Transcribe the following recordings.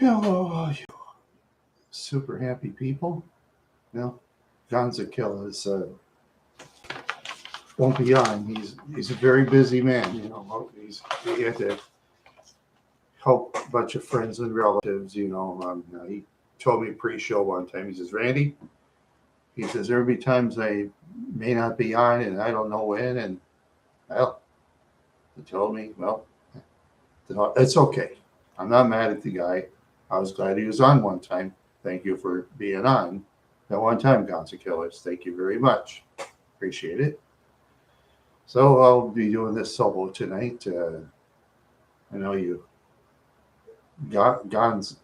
Hello, you super happy people. No, Gonzokillaz won't be on. He's a very busy man. He had to help a bunch of friends and relatives. He told me pre-show one time. He says, "Randy," he says, "there'll be times I may not be on, and I don't know when." And well, he told me, well, it's okay. I'm not mad at the guy. I was glad he was on one time. Thank you for being on that one time, Gonzokillaz. Thank you very much. Appreciate it. So I'll be doing this solo tonight. I know you Gonzo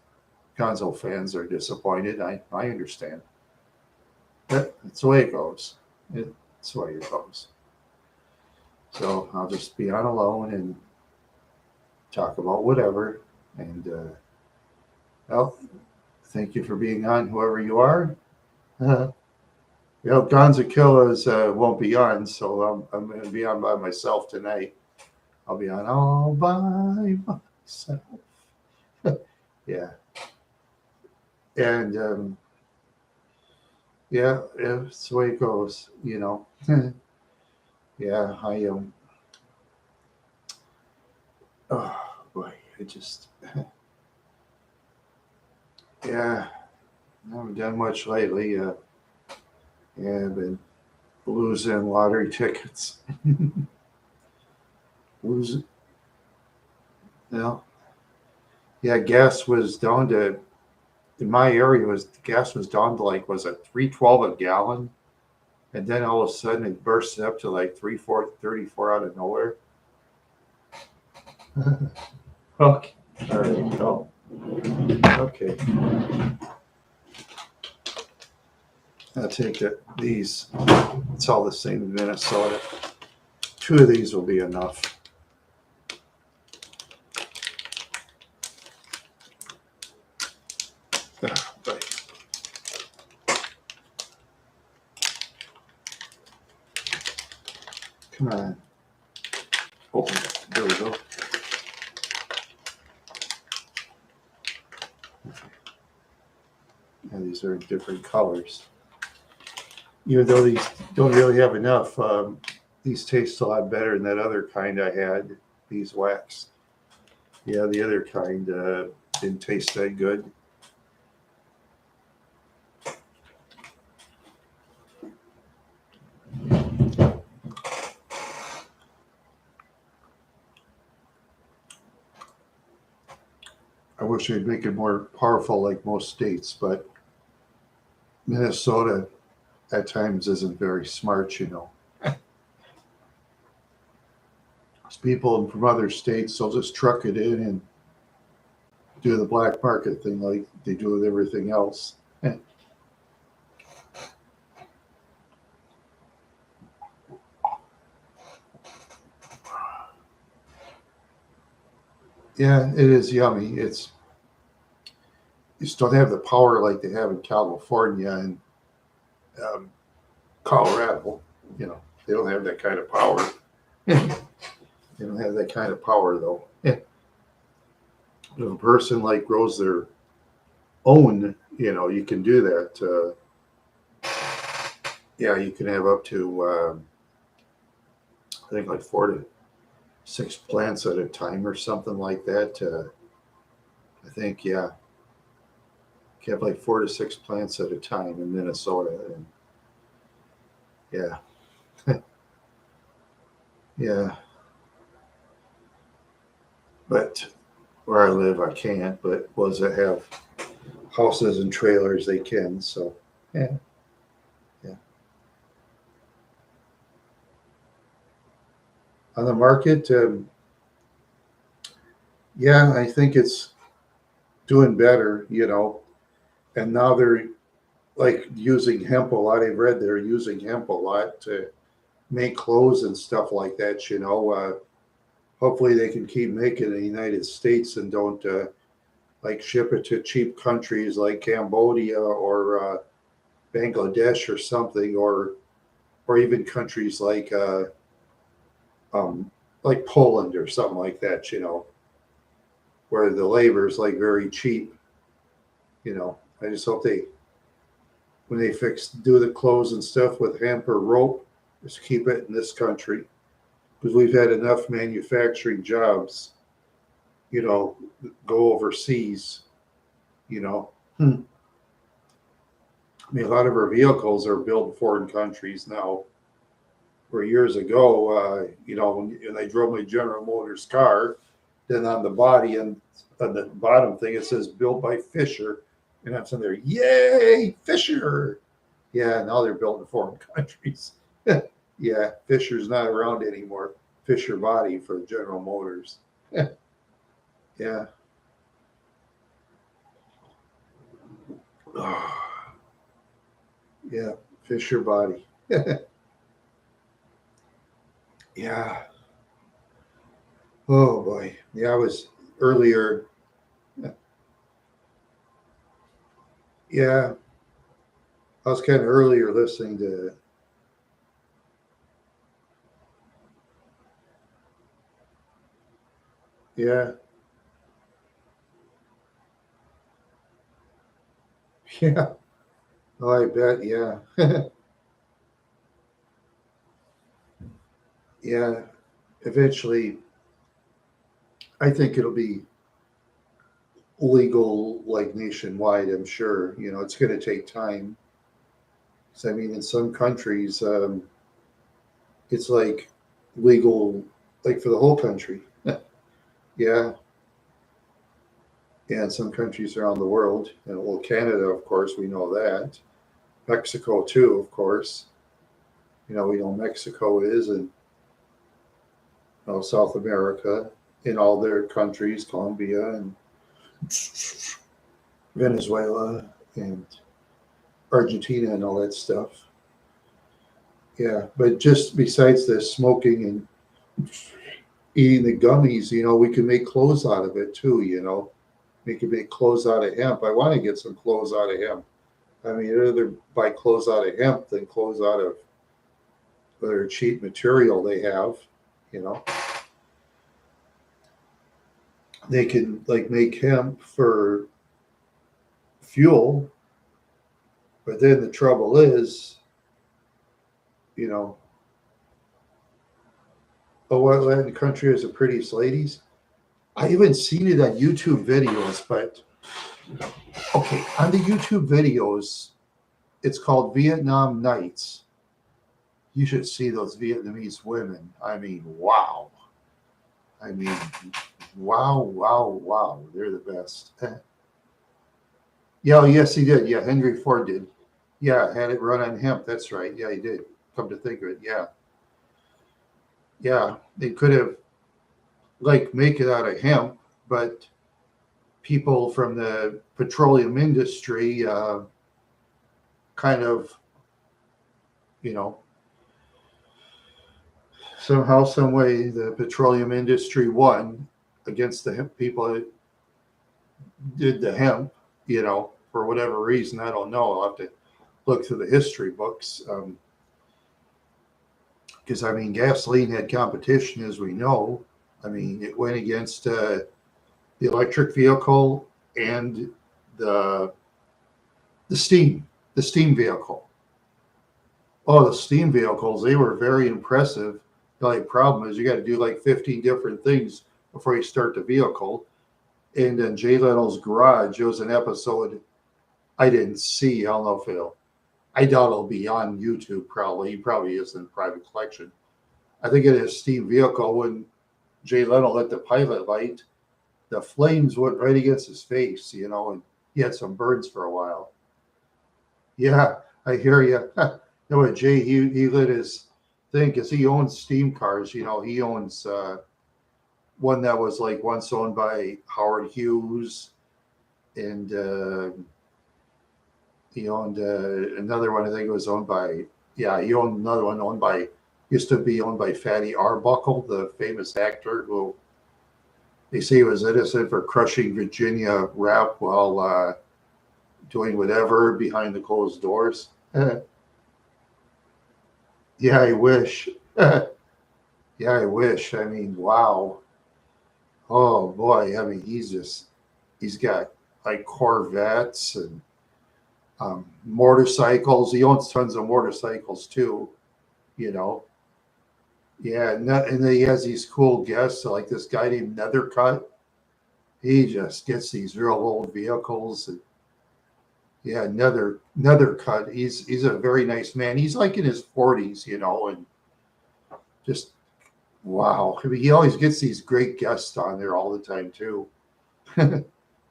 fans are disappointed. I understand. But it's the way it goes. It's the way it goes. So I'll just be on alone and talk about whatever. And well, thank you for being on, whoever you are. Gonzokillaz won't be on, so I'm going to be on by myself tonight. I'll be on all by myself. Yeah. And yeah, it's the way it goes, Yeah, oh boy, yeah, I haven't done much lately. Yeah, I've been losing lottery tickets. Losing, well, yeah, gas was down to, in my area, gas was down to like, was it 3.12 a gallon? And then all of a sudden it burst up to like 3.34 out of nowhere. Okay. All right. Oh. Okay. I'll take these. It's all the same in Minnesota. 2 of these will be enough. Right. Come on. Oh, there we go. Yeah, these are different colors. Even though these don't really have enough, these taste a lot better than that other kind I had, these wax. Yeah, the other kind didn't taste that good. I wish they'd make it more powerful like most states, but Minnesota at times isn't very smart, People from other states, they'll just truck it in and do the black market thing like they do with everything else. Yeah, it is yummy. You still have the power like they have in California and Colorado. They don't have that kind of power. They don't have that kind of power though. If a person like grows their own, you can do that. Yeah, you can have up to I think like 4 to 6 plants at a time or something like that. I think, yeah, you have like 4 to 6 plants at a time in Minnesota. And yeah, yeah. But where I live, I can't. But ones that have houses and trailers, they can. So, yeah, yeah. On the market, yeah, I think it's doing better, And now they're like using hemp a lot. I've read they're using hemp a lot to make clothes and stuff like that. Hopefully they can keep making it in the United States and don't like ship it to cheap countries like Cambodia or Bangladesh or something, or even countries like Poland or something like that, where the labor is like very cheap. I just hope when they do the clothes and stuff with hemp or rope, just keep it in this country because we've had enough manufacturing jobs, go overseas, you know. I mean, a lot of our vehicles are built in foreign countries now. Where years ago, when I drove my General Motors car, then on the body and on the bottom thing it says "built by Fisher," and I'm sitting there, "Yay, Fisher!" Yeah, now they're built in foreign countries. Yeah, Fisher's not around anymore. Fisher body for General Motors. Yeah. Yeah, Fisher body. Yeah. Oh boy. Yeah, I was earlier. Yeah, I was kind of earlier listening to. Yeah. Yeah. Oh, I bet. Yeah. Yeah. Eventually, I think it'll be legal like nationwide. I'm sure. It's going to take time. 'Cause, I mean, in some countries, it's like legal, like for the whole country. Yeah. Yeah, in some countries around the world. And well, Canada, of course, we know that. Mexico, too, of course. We know Mexico is, and South America, in all their countries, Colombia and Venezuela and Argentina and all that stuff. Yeah, but just besides the smoking and eating the gummies, we can make clothes out of it too. We can make clothes out of hemp. I want to get some clothes out of hemp. I mean, I'd rather buy clothes out of hemp than clothes out of whatever cheap material they have. You know, they can like make hemp for fuel, but then the trouble is, you know, oh, what Latin country has the prettiest ladies? I haven't seen it on YouTube videos, but okay, on the YouTube videos, it's called Vietnam Nights. You should see those Vietnamese women. I mean, wow. I mean, wow, wow, wow. They're the best. Yeah, oh, yes, he did. Yeah, Henry Ford did. Yeah, had it run on hemp. That's right. Yeah, he did. Come to think of it. Yeah. Yeah. They could have, like, make it out of hemp, but people from the petroleum industry kind of, you know, somehow, some way, the petroleum industry won against the hemp people that did the hemp, for whatever reason. I don't know. I'll have to look through the history books. Because, I mean, gasoline had competition, as we know. I mean, it went against the electric vehicle and the the steam, the steam vehicle. Oh, the steam vehicles, they were very impressive. The only problem is you got to do like 15 different things before you start the vehicle. And in Jay Leno's garage, there was an episode I didn't see. I don't know if I doubt it'll be on YouTube probably. He probably is in private collection. I think in his steam vehicle, when Jay Leno lit the pilot light, the flames went right against his face, and he had some burns for a while. Yeah, I hear you. No, Jay, he lit his thing because he owns steam cars. He owns one that was like once owned by Howard Hughes, and he owned another one. I think it was owned by, yeah, he owned another one used to be owned by Fatty Arbuckle, the famous actor who they say he was innocent for crushing Virginia rap while doing whatever behind the closed doors. Yeah, I wish. Yeah, I wish. I mean, wow. Oh boy. I mean, he's got like Corvettes and motorcycles. He owns tons of motorcycles too, you know. Yeah, and then he has these cool guests, like this guy named Nethercut. He just gets these real old vehicles. And yeah, Nethercut. He's a very nice man. He's like in his 40s, you know, and just wow. I mean, he always gets these great guests on there all the time too.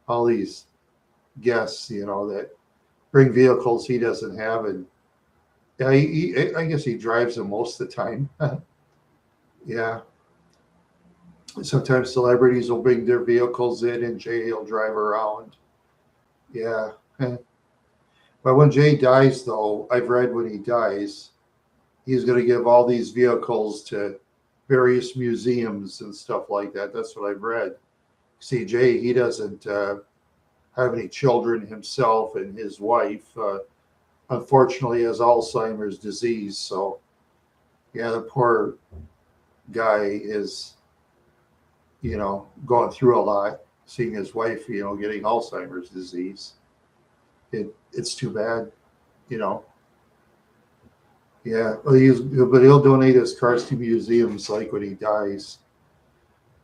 All these guests, you know, that bring vehicles he doesn't have, and yeah, I guess he drives them most of the time. Yeah. Sometimes celebrities will bring their vehicles in, and Jay will drive around. Yeah. But when Jay dies, though, I've read when he dies, he's going to give all these vehicles to various museums and stuff like that. That's what I've read. See, Jay, he doesn't have any children himself, and his wife, unfortunately, has Alzheimer's disease. So, yeah, the poor guy is, you know, going through a lot, seeing his wife, you know, getting Alzheimer's disease. It's too bad, you know. Yeah, but he'll donate his cars to museums, like when he dies.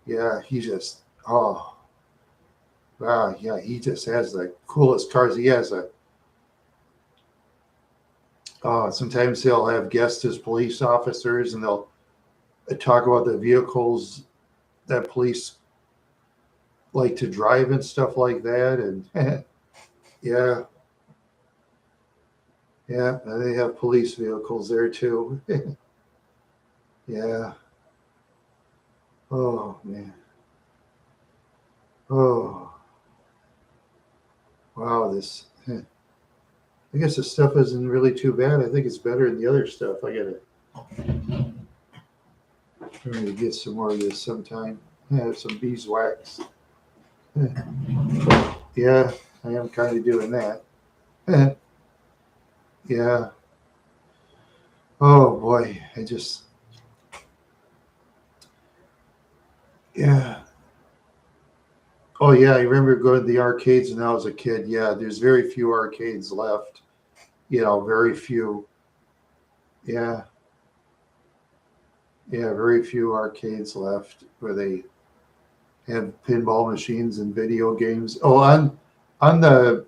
Yeah, he just, oh, wow, yeah, he just has the coolest cars. He has sometimes he'll have guests as police officers, and they'll talk about the vehicles that police like to drive and stuff like that. And yeah, yeah, and they have police vehicles there too. Yeah. Oh man. Oh wow. This. I guess the stuff isn't really too bad. I think it's better than the other stuff. I gotta try to get some more of this sometime. Have some beeswax. Yeah, I am kind of doing that. Yeah. Oh boy, yeah. Oh yeah, I remember going to the arcades when I was a kid. Yeah, there's very few arcades left. You know, very few. Yeah, yeah, very few arcades left where they have pinball machines and video games. Oh, on the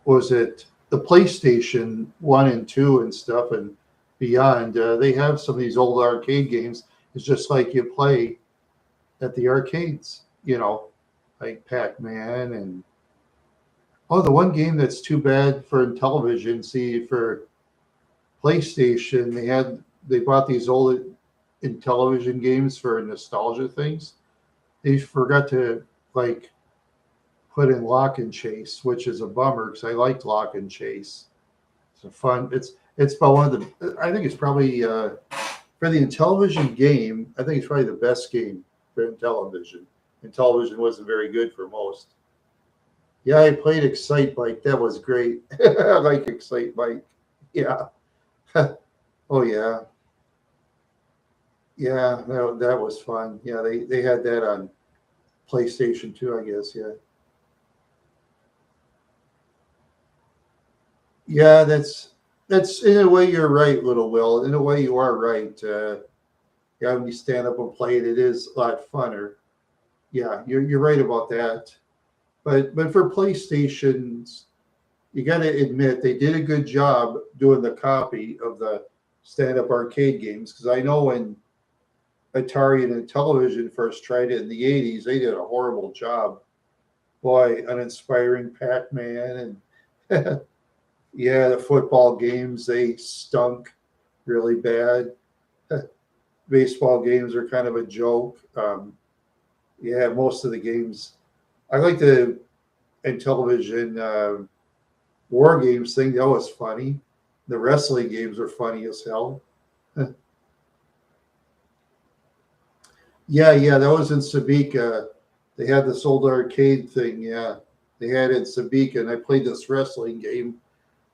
was it the PlayStation 1 and 2 and stuff and beyond, they have some of these old arcade games. It's just like you play at the arcades, you know, like Pac-Man and oh, the one game that's too bad for television. See, for PlayStation, they bought these old in television games for nostalgia things. They forgot to like put in Lock and Chase, which is a bummer because I liked Lock and Chase. It's a fun. It's about one of the. I think it's probably for the television game. I think it's probably the best game for television. And television wasn't very good for most. Yeah, I played Excite Bike. That was great. I like Excite Bike. Yeah. Oh yeah. Yeah, that was fun. Yeah, they had that on PlayStation 2, I guess. Yeah. Yeah, that's in a way you're right, little Will. In a way you are right. Yeah, when you stand up and play it, it is a lot funner. Yeah, you're right about that. But for PlayStations, you got to admit they did a good job doing the copy of the stand-up arcade games because I know when Atari and Intellivision first tried it in the 80s, they did a horrible job. Boy, uninspiring Pac-Man and yeah, the football games, they stunk really bad. Baseball games are kind of a joke. Yeah, most of the games. I like the Intellivision war games thing. That was funny. The wrestling games are funny as hell. Yeah, that was in Sabika. They had this old arcade thing. Yeah, they had it in Sabika, and I played this wrestling game.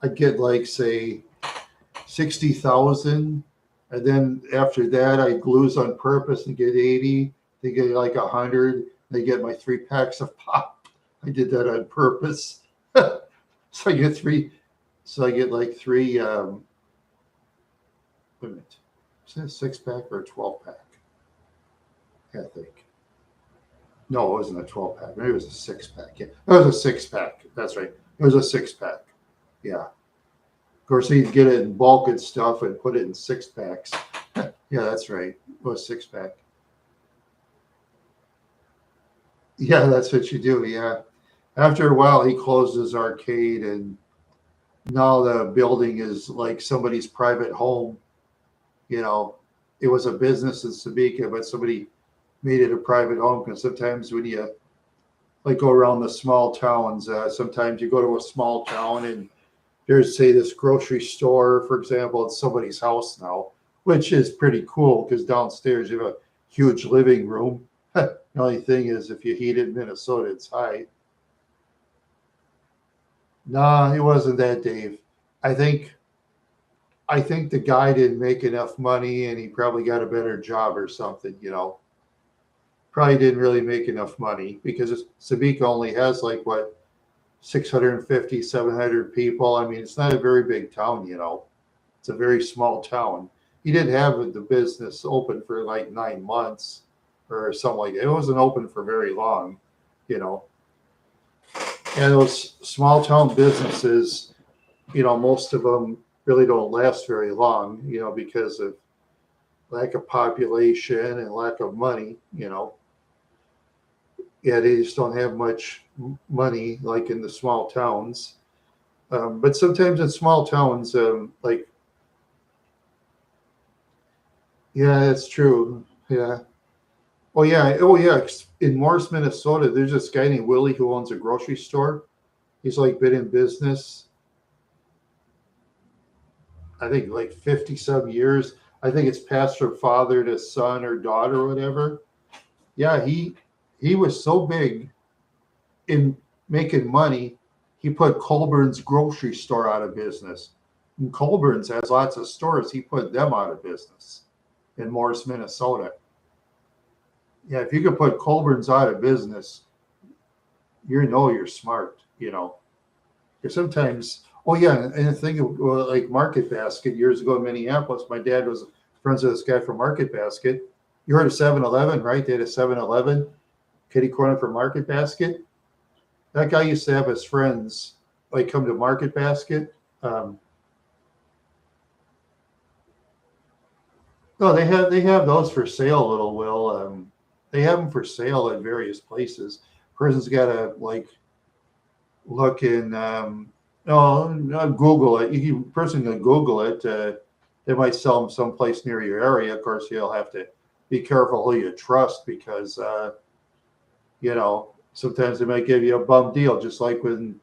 I'd get like say 60,000, and then after that I'd lose on purpose and get 80. They get like 100. They get my 3 packs of pop. I did that on purpose. So I get three. So I get like three. Wait a minute. Is that a 6-pack or a 12-pack? I think. No, it wasn't a 12-pack. Maybe it was a 6-pack. Yeah, it was a 6-pack. That's right. It was a 6-pack. Yeah. Of course, he'd get it in bulk and stuff and put it in 6-packs. Yeah, that's right. It was 6-pack. Yeah, that's what you do. Yeah. After a while, he closed his arcade, and now the building is like somebody's private home. You know, it was a business in Sabika, but somebody made it a private home because sometimes when you like go around the small towns, sometimes you go to a small town and there's, say, this grocery store, for example, it's somebody's house now, which is pretty cool because downstairs you have a huge living room. The only thing is, if you heat it in Minnesota, it's high. Nah, it wasn't that, Dave. I think I think the guy didn't make enough money and he probably got a better job or something, you know. Probably didn't really make enough money because Sabika only has like what 650, 700 people. I mean, it's not a very big town, you know. It's a very small town. He didn't have the business open for like 9 months or something like that. It wasn't open for very long, you know. And those small town businesses, you know, most of them really don't last very long, you know, because of lack of population and lack of money, you know. Yeah, they just don't have much money like in the small towns. But sometimes in small towns, like, yeah, that's true. Yeah. Oh, yeah. Oh, yeah. In Morris, Minnesota, there's this guy named Willie who owns a grocery store. He's like been in business, I think, like 50 some years. I think it's passed from father to son or daughter or whatever. Yeah, he was so big in making money, he put Colburn's grocery store out of business. And Colburn's has lots of stores. He put them out of business in Morris, Minnesota. Yeah, if you could put Colburn's out of business, you know you're smart, you know. Because sometimes, oh yeah, and the thing like Market Basket years ago in Minneapolis, my dad was friends with this guy from Market Basket. You heard of 7-Eleven, right? They had a 7-Eleven, kitty corner for Market Basket. That guy used to have his friends like come to Market Basket. No, they have those for sale, little Will. They have them for sale at various places. Person's got to like look in. No, not Google it. Person can Google it. They might sell them someplace near your area. Of course, you'll have to be careful who you trust because you know, sometimes they might give you a bum deal, just like when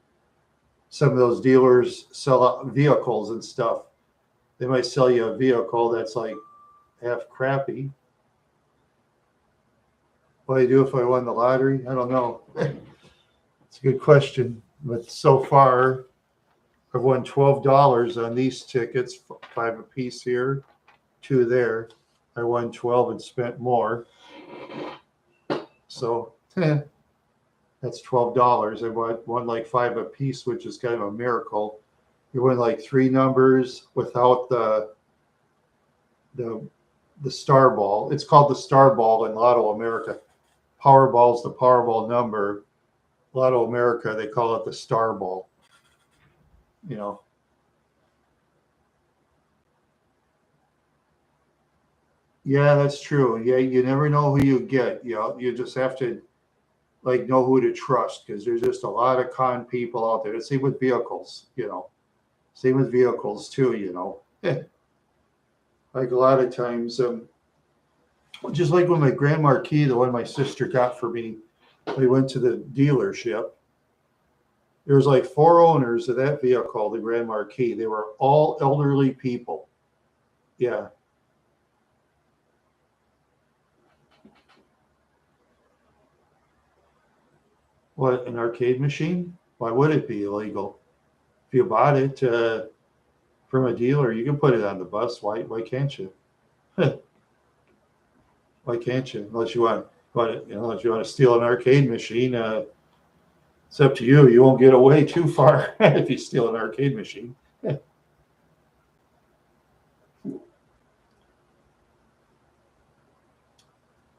some of those dealers sell vehicles and stuff. They might sell you a vehicle that's like half crappy. What do I do if I won the lottery? I don't know. It's a good question. But so far, I've won $12 on these tickets, 5 apiece here, 2 there. I won 12 and spent more. So that's $12. I won like 5 apiece, which is kind of a miracle. You win like 3 numbers without the star ball. It's called the star ball in Lotto America. Powerball is the Powerball number. Lotto America, they call it the star ball. You know. Yeah, that's true. Yeah, you never know who you get. You know, you just have to like know who to trust because there's just a lot of con people out there. Same with vehicles, you know. Same with vehicles too, you know. Like a lot of times, just like when my Grand Marquis, the one my sister got for me, we went to the dealership. There was like 4 owners of that vehicle, the Grand Marquis. They were all elderly people. Yeah. What, an arcade machine? Why would it be illegal? If you bought it from a dealer, you can put it on the bus. Why can't you? Why can't you? Unless you want to steal an arcade machine. It's up to you. You won't get away too far if you steal an arcade machine.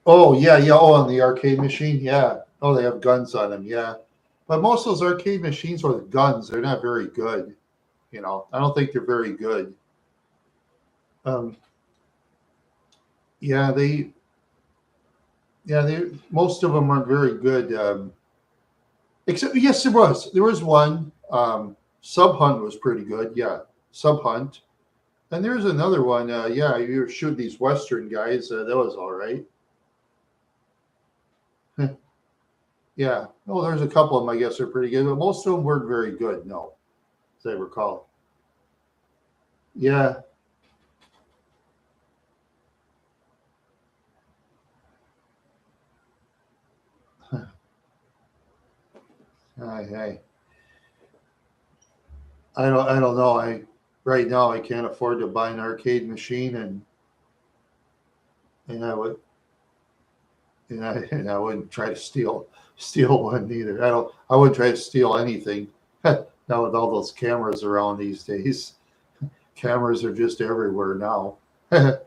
Oh, yeah, yeah. Oh, on the arcade machine, yeah. Oh, they have guns on them, yeah. But most of those arcade machines with guns, they're not very good. I don't think they're very good. Um, yeah, they most of them aren't very good. Except, yes, there was. There was one. Sub Hunt was pretty good. Yeah, Sub Hunt. And there's another one. Yeah, you shoot these Western guys. That was all right. Yeah. Oh, there's a couple of them. I guess are pretty good, but most of them weren't very good. No, as I recall. Yeah. I I don't know. I right now I can't afford to buy an arcade machine, and I would and I wouldn't try to steal one either. I wouldn't try to steal anything. Now with all those cameras around these days, cameras are just everywhere now. Yeah,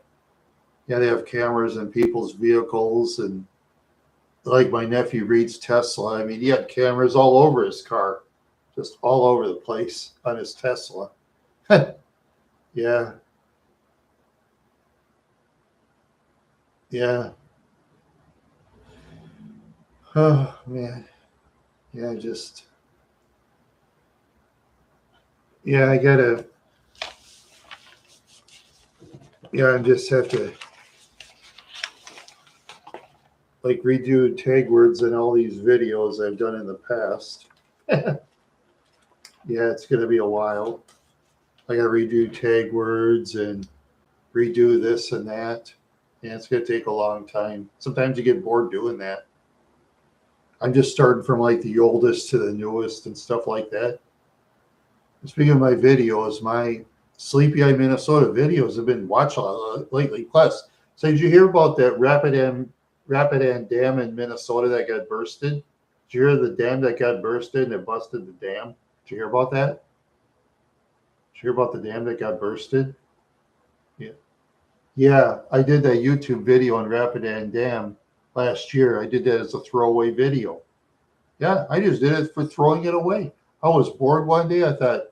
they have cameras in people's vehicles, and like my nephew reads Tesla. I mean, he had cameras all over his car, just all over the place on his Tesla. Yeah, yeah. Oh man, yeah. Just yeah. I gotta. Yeah, I just have to like redo tag words in all these videos I've done in the past. Yeah, it's gonna be a while. I gotta redo tag words and redo this and that. Yeah, it's gonna take a long time. Sometimes you get bored doing that. I'm just starting from like the oldest to the newest and stuff like that. Speaking of my videos, my Sleepy Eye, Minnesota videos have been watched a lot lately. Plus, so did you hear about that Rapidan Dam in Minnesota that got bursted? Did you hear the dam that got bursted and it busted the dam? Did you hear about that? Did you hear about the dam that got bursted? Yeah. Yeah, I did that YouTube video on Rapidan Dam last year. I did that as a throwaway video. Yeah, I just did it for throwing it away. I was bored one day. I thought,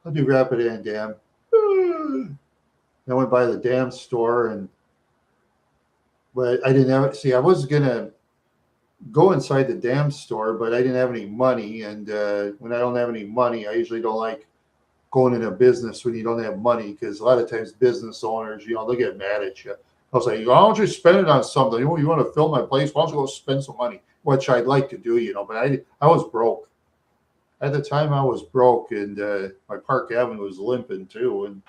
I'll do Rapidan Dam. I went by the dam store, but I didn't have it. See, I was gonna go inside the dam store, but I didn't have any money. And when I don't have any money, I usually don't like going into business when you don't have money, because a lot of times business owners, they'll get mad at you. I'll say, why don't you spend it on something? You want to fill my place? Why don't you go spend some money? Which I'd like to do, but I was broke. At the time, I was broke, and my Park Avenue was limping too. And,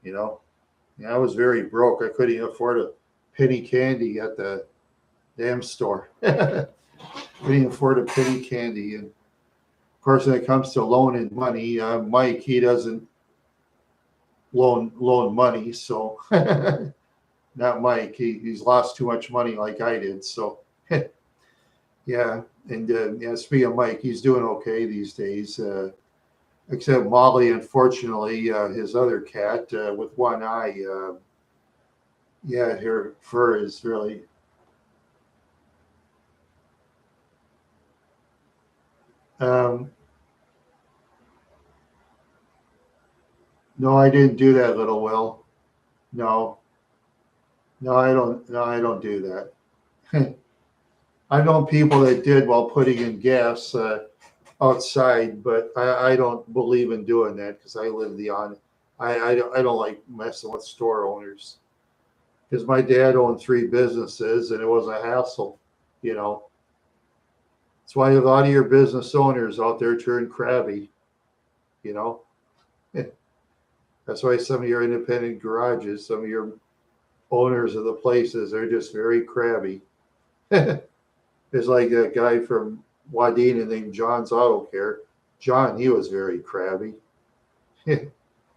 you know, yeah, I was very broke. I couldn't even afford a penny candy at the damn store. Couldn't even afford a penny candy. And of course, when it comes to loaning money, Mike, he doesn't loan money. So not Mike. He's lost too much money like I did. So yeah. And yeah, speaking of Mike, he's doing okay these days. Except Molly, unfortunately, his other cat with one eye. Yeah, her fur is really. Um, no, I didn't do that, little Will. No, no, I don't. No, I don't do that. I've known people that did while putting in gas outside, but I don't believe in doing that because I live the on. I don't like messing with store owners because my dad owned three businesses and it was a hassle. You know, that's why a lot of your business owners out there turn crabby. You know, that's why some of your independent garages, some of your owners of the places are just very crabby. It's like that guy from Wadena named John's Auto Care. John, he was very crabby. I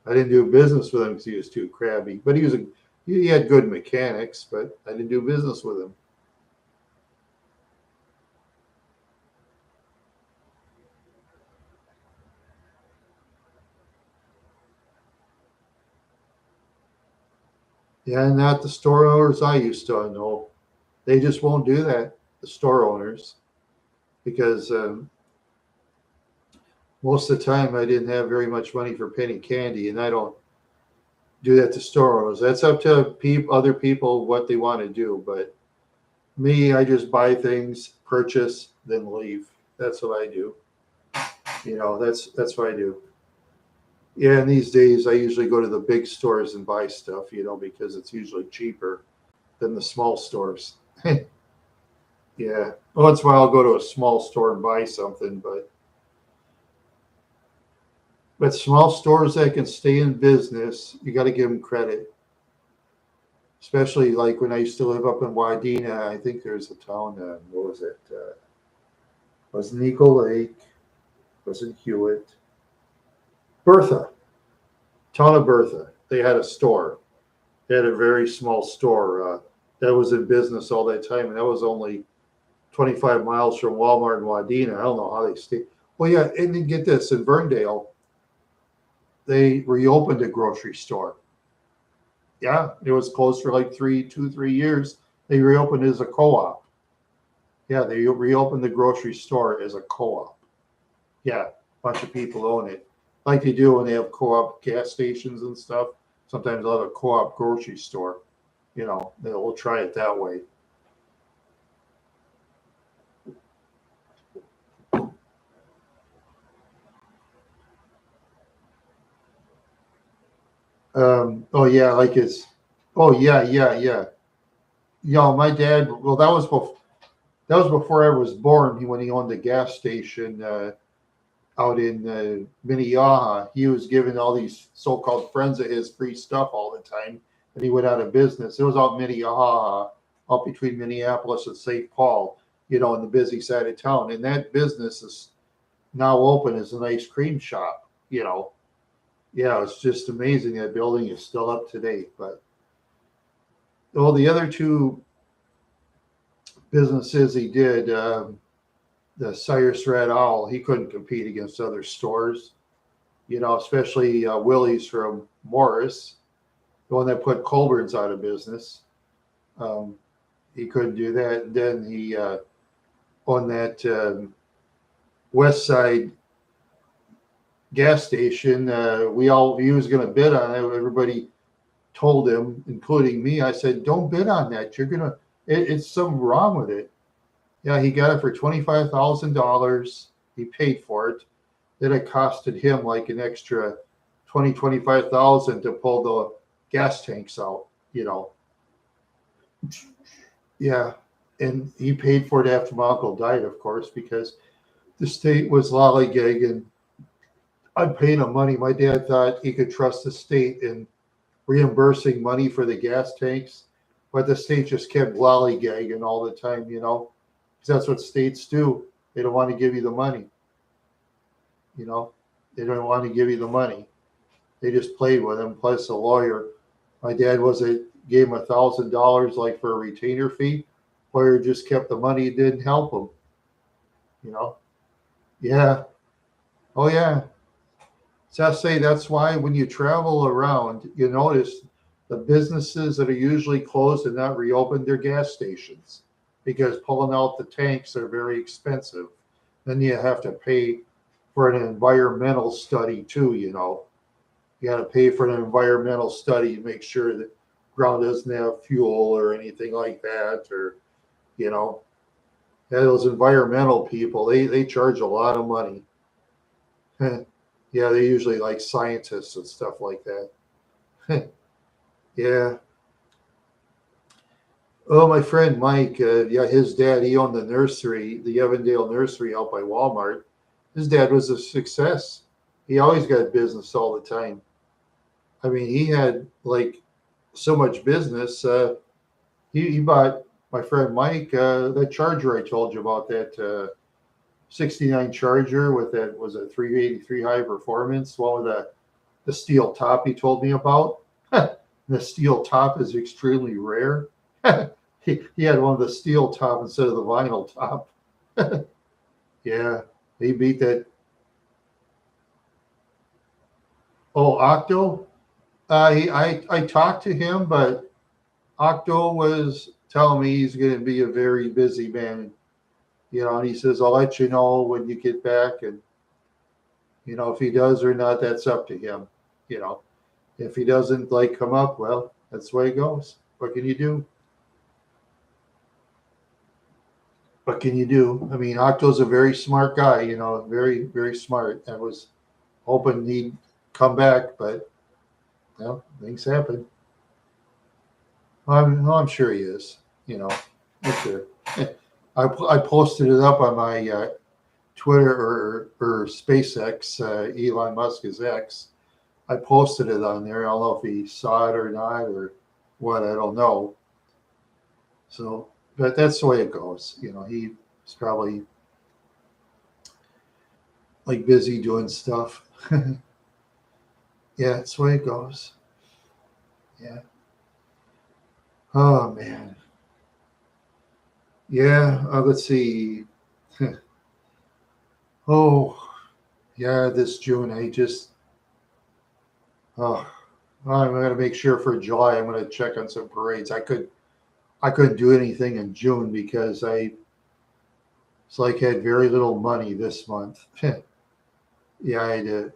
didn't do business with him because he was too crabby. But he had good mechanics, but I didn't do business with him. Yeah, not the store owners I used to know. They just won't do that, the store owners, because most of the time I didn't have very much money for penny candy, and I don't do that to store owners. That's up to other people what they want to do. But me, I just buy things, purchase, then leave. That's what I do. That's what I do. Yeah, and these days I usually go to the big stores and buy stuff, because it's usually cheaper than the small stores. Yeah. Once in a while I'll go to a small store and buy something, but small stores that can stay in business, you got to give them credit. Especially like when I used to live up in Wadena, I think there's a town. What was it? Wasn't Eagle Lake? Wasn't Hewitt? Bertha, town of Bertha. They had a store. They had a very small store that was in business all that time, and that was only 25 miles from Walmart in Wadena. I don't know how they stayed. Well, yeah, and then get this, in Verndale, they reopened a grocery store. Yeah, it was closed for like 3 years. They reopened it as a co-op. Yeah, they reopened the grocery store as a co-op. Yeah, a bunch of people own it, like they do when they have co-op gas stations and stuff. Sometimes they'll have a co-op grocery store. They'll try it that way. Oh yeah, like it's. Oh yeah, yeah, yeah. My dad. Well, that was before I was born. When he owned the gas station out in Minnehaha, he was giving all these so-called friends of his free stuff all the time, and he went out of business. It was out in Minnehaha, out between Minneapolis and St. Paul, in the busy side of town. And that business is now open as an ice cream shop. Yeah, it's just amazing that building is still up to date. But well, the other two businesses he did, the Cyrus Red Owl, he couldn't compete against other stores. Especially Willie's from Morris, the one that put Colburn's out of business. Um, he couldn't do that. And then he on that West Side gas station, he was going to bid on it. Everybody told him, including me. I said, "Don't bid on that. It's something wrong with it." Yeah, he got it for $25,000. He paid for it. Then it costed him like an extra 25,000 to pull the gas tanks out. Yeah, and he paid for it after my uncle died, of course, because the state was lollygagging. I'm paying him money. My dad thought he could trust the state in reimbursing money for the gas tanks, but the state just kept lollygagging all the time, because that's what states do. They don't want to give you the money. They don't want to give you the money. They just played with him. Plus, a lawyer. My dad gave him $1,000 like for a retainer fee. Lawyer just kept the money. It didn't help him. You know. Yeah. Oh yeah. So I say that's why when you travel around, you notice the businesses that are usually closed and not reopened their gas stations, because pulling out the tanks are very expensive. Then you have to pay for an environmental study too. You got to pay for an environmental study to make sure that ground doesn't have fuel or anything like that, or you know, yeah, those environmental people, they charge a lot of money. Yeah, they usually like scientists and stuff like that. Yeah. Oh, my friend Mike, yeah, his dad, he owned the nursery, the Evandale nursery out by Walmart. His dad was a success. He always got business all the time. I mean, he had like so much business. He bought my friend Mike that Charger I told you about, that 69 Charger with that, was a 383 high performance, one with the steel top he told me about. The steel top is extremely rare. He had one of the steel top instead of the vinyl top. Yeah, he beat that. Oh, Octo. I talked to him, but Octo was telling me he's going to be a very busy man, and he says, I'll let you know when you get back. And, if he does or not, that's up to him. You know, if he doesn't come up, well, that's the way it goes. What can you do? What can you do? I mean, Octo's a very smart guy, very, very smart. I was hoping he'd come back, but, things happen. I'm sure he is, I'm sure. I posted it up on my Twitter or SpaceX, Elon Musk's X. I posted it on there. I don't know if he saw it or not or what. I don't know. So, but that's the way it goes. He's probably busy doing stuff. Yeah, that's the way it goes. Yeah. Oh man. Yeah. Let's see. Oh, yeah. This June, oh, I'm gonna make sure for July. I'm gonna check on some parades. I couldn't do anything in June because had very little money this month. Yeah, I had to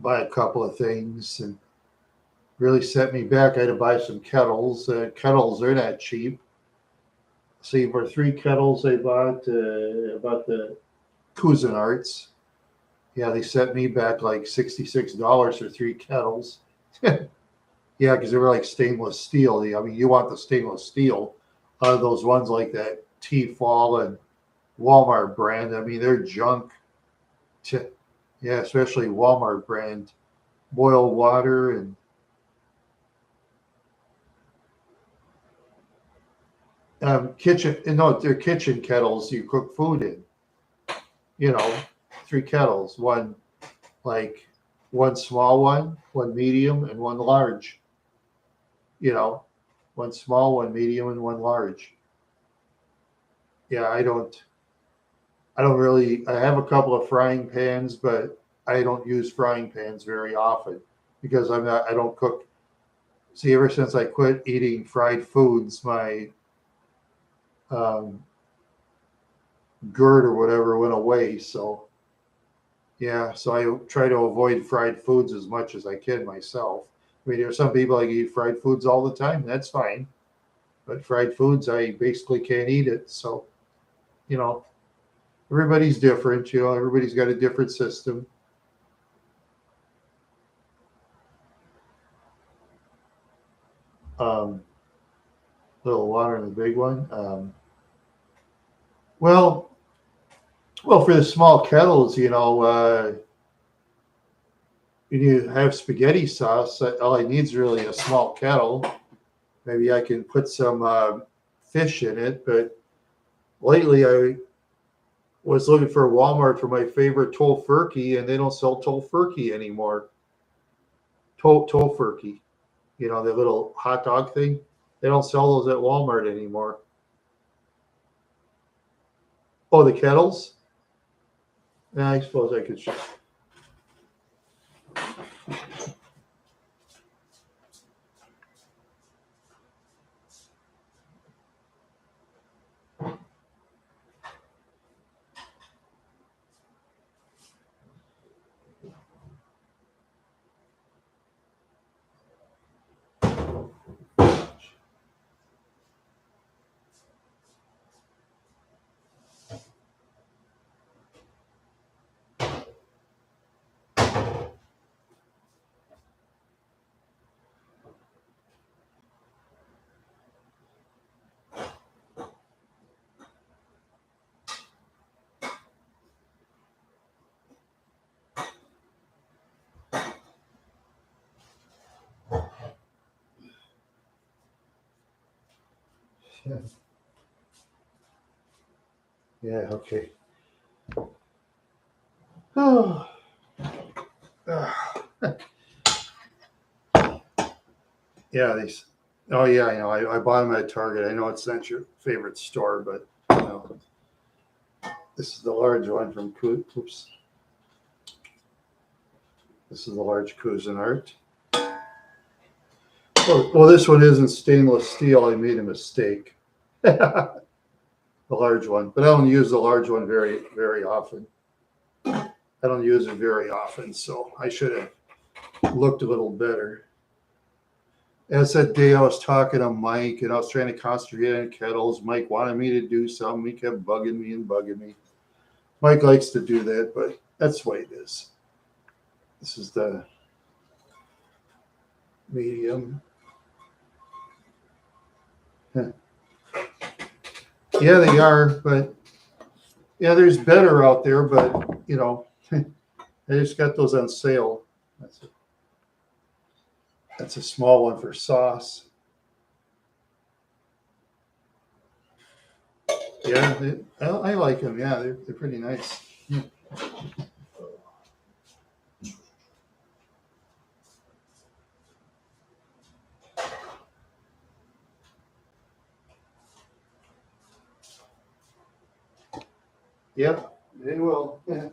buy a couple of things and really set me back. I had to buy some kettles. Kettles, they're not cheap. See, for 3 kettles I bought about the Cuisinarts. Yeah, they set me back like $66 for 3 kettles. Yeah, because they were like stainless steel. I mean, you want the stainless steel. Those ones like that T-Fall and Walmart brand. I mean, they're junk. Yeah, especially Walmart brand. Boil water and kitchen. No, they're kitchen kettles you cook food in. You know, 3 kettles. One small one, one medium, and one large. You know, one small, one medium, and one large. Yeah, I don't really. I have a couple of frying pans, but I don't use frying pans very often because I don't cook. See, ever since I quit eating fried foods, my um, GERD or whatever went away. So yeah, so I try to avoid fried foods as much as I can myself. I mean, there's some people like eat fried foods all the time. That's fine, but fried foods, I basically can't eat it. So you know, everybody's different. Everybody's got a different system. Um, Little water in the big one. Well, well, for the small kettles, when you have spaghetti sauce, all I need is really a small kettle. Maybe I can put some fish in it. But lately, I was looking for Walmart for my favorite tofurkey, and they don't sell tofurkey anymore. Tofurkey, the little hot dog thing. They don't sell those at Walmart anymore. Oh, the kettles? Yeah, I suppose I could. Yeah. Yeah. Okay. Oh. Yeah. These. Oh yeah. I know. I bought them at Target. I know it's not your favorite store, but this is the large one from Oops. This is the large Cuisinart. Well, this one isn't stainless steel. I made a mistake. The large one, but I don't use the large one very often. I don't use it very often, so I should have looked a little better. As that day I was talking to Mike and I was trying to concentrate on kettles, Mike wanted me to do something. He kept bugging me and bugging me. Mike likes to do that, but that's the way it is. This is the medium. Yeah, they are, but yeah, there's better out there, but you know, I just got those on sale. That's a small one for sauce. Yeah, I like them. Yeah, they're pretty nice. Yeah. Yep, they will. Yeah.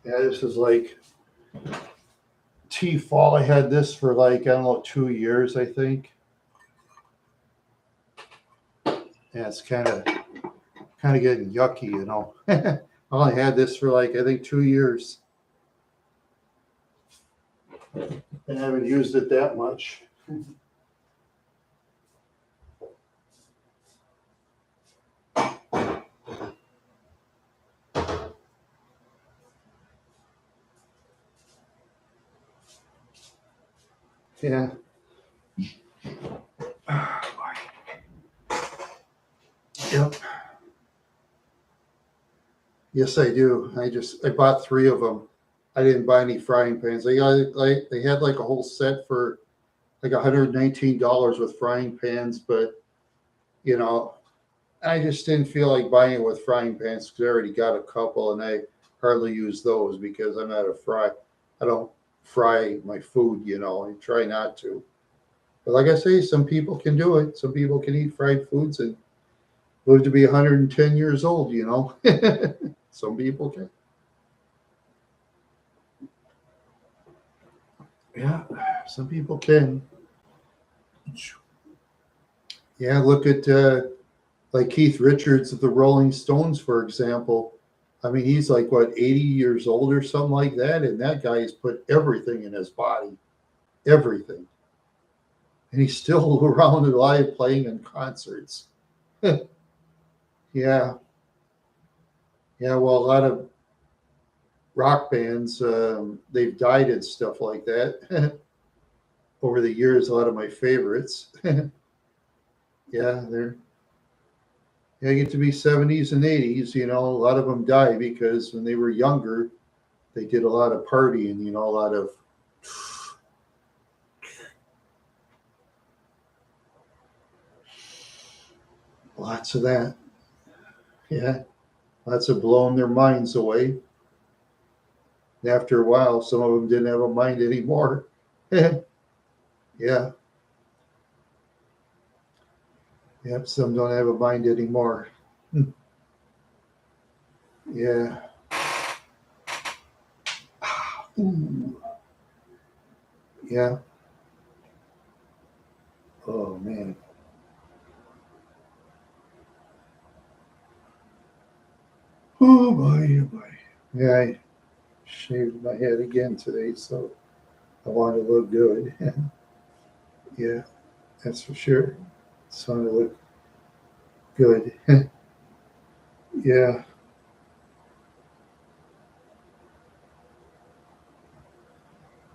Yeah, this is like T-fall. I had this for like, I don't know, 2 years, I think. Yeah, it's kind of getting yucky, you know. I only had this for like, I think 2 years. And I haven't used it that much. Yeah. Yep. Yes, I do. I bought 3 of them. I didn't buy any frying pans. They had like a whole set for like $119 with frying pans, but you know, I just didn't feel like buying it with frying pans because I already got a couple and I hardly use those because I'm not a fry. I don't fry my food, you know. I try not to. But like I say, some people can do it. Some people can eat fried foods and live to be 110 years old, you know. Some people can. Yeah, some people can. Yeah, look at like Keith Richards of the Rolling Stones, for example. I mean, he's like, what, 80 years old or something like that? And that guy has put everything in his body, everything. And he's still around alive playing in concerts. Yeah. Yeah, well, a lot of rock bands, they've died and stuff like that. Over the years, a lot of my favorites. Yeah, they get to be 70s and 80s, you know, a lot of them die because when they were younger, they did a lot of partying, you know, a lot of lots of that. Yeah, lots of blowing their minds away. And after a while, some of them didn't have a mind anymore. Yeah. Yep, some don't have a mind anymore. Yeah. Ooh. Yeah. Oh man. Oh boy, oh boy. Yeah, I shaved my head again today, so I want to look good. Yeah, that's for sure. Just want to look good. Yeah.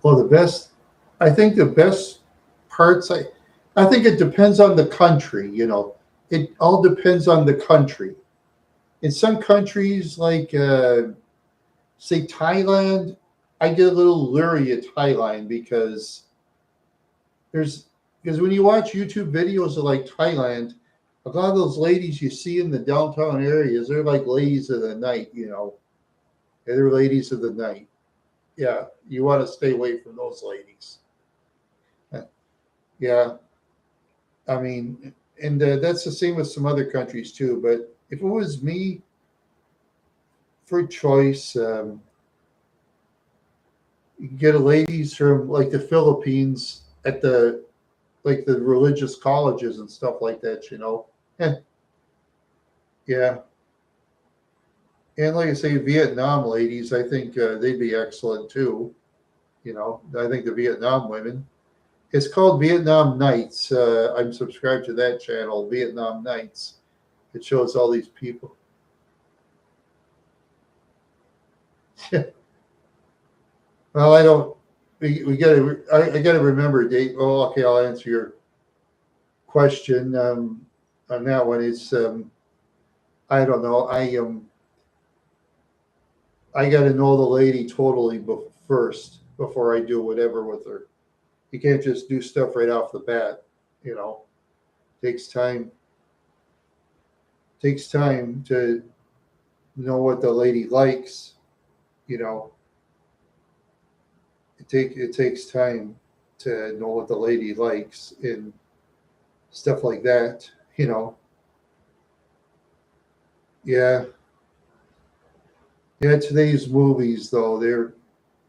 Well, I think the best parts, I think it depends on the country, you know. It all depends on the country. In some countries, like say Thailand, I get a little leery at Thailand there's because when you watch YouTube videos of like Thailand, a lot of those ladies you see in the downtown areas, they're like ladies of the night, you know. They're ladies of the night. Yeah, you want to stay away from those ladies. Yeah, I mean, and that's the same with some other countries too. But if it was me, for choice, you can get a ladies from like the Philippines at the like the religious colleges and stuff like that. Eh, yeah, and like I say, Vietnam ladies, I think they'd be excellent too. I think the Vietnam women. It's called Vietnam Nights. I'm subscribed to that channel, Vietnam Nights. It shows all these people. Well, I don't. We got to. I got to remember date. Oh, okay. I'll answer your question on that one. It's I don't know. I got to know the lady totally first before I do whatever with her. You can't just do stuff right off the bat. You know, takes time. Takes time to know what the lady likes. You know, it takes time to know what the lady likes and stuff like that. Yeah, yeah. Today's movies, though, they're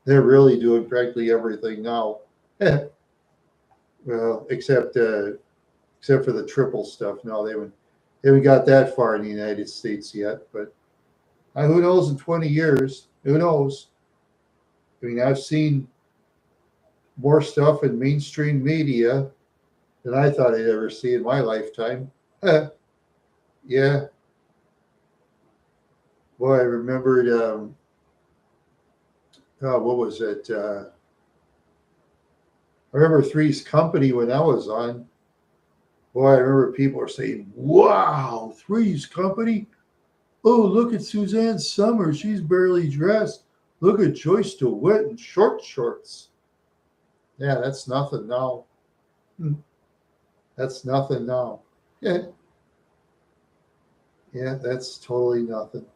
really doing practically everything now. Well, except for the triple stuff. No, they haven't got that far in the United States yet. But who knows? In 20 years, who knows? I mean, I've seen more stuff in mainstream media than I thought I'd ever see in my lifetime. Yeah, boy, I remembered. What was it? I remember Three's Company when that was on. Boy, I remember people were saying, "Wow, Three's Company! Oh, look at Suzanne Summers. She's barely dressed. Look at Joyce DeWitt in short shorts." Yeah, that's nothing now. Hmm, That's nothing now. Yeah, yeah, that's totally nothing.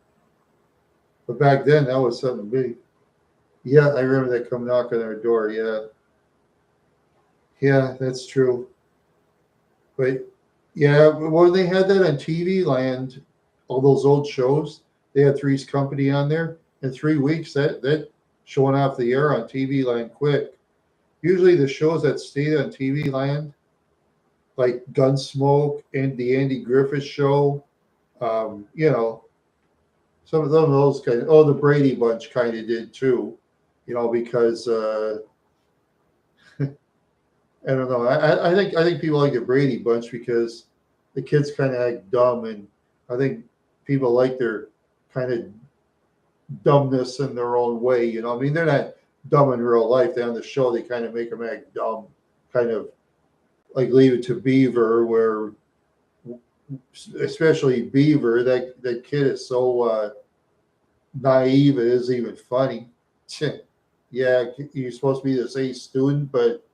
But back then, that was something big. Yeah, I remember that come knock on our door. Yeah, yeah, that's true. But yeah, when they had that on TV Land, all those old shows, they had Three's Company on there. In 3 weeks, that showing off the air on TV Land quick. Usually, the shows that stayed on TV Land, like Gunsmoke and the Andy Griffith Show, you know, some of those kind of. Oh, the Brady Bunch kind of did too, because I don't know. I think people like the Brady Bunch because the kids kind of act dumb, and I think people like their kind of dumbness in their own way. I mean, they're not dumb in real life. They on the show they kind of make them act dumb, kind of like Leave It to Beaver, where especially Beaver, that kid is so naive it isn't even funny. Yeah, you're supposed to be this A student, but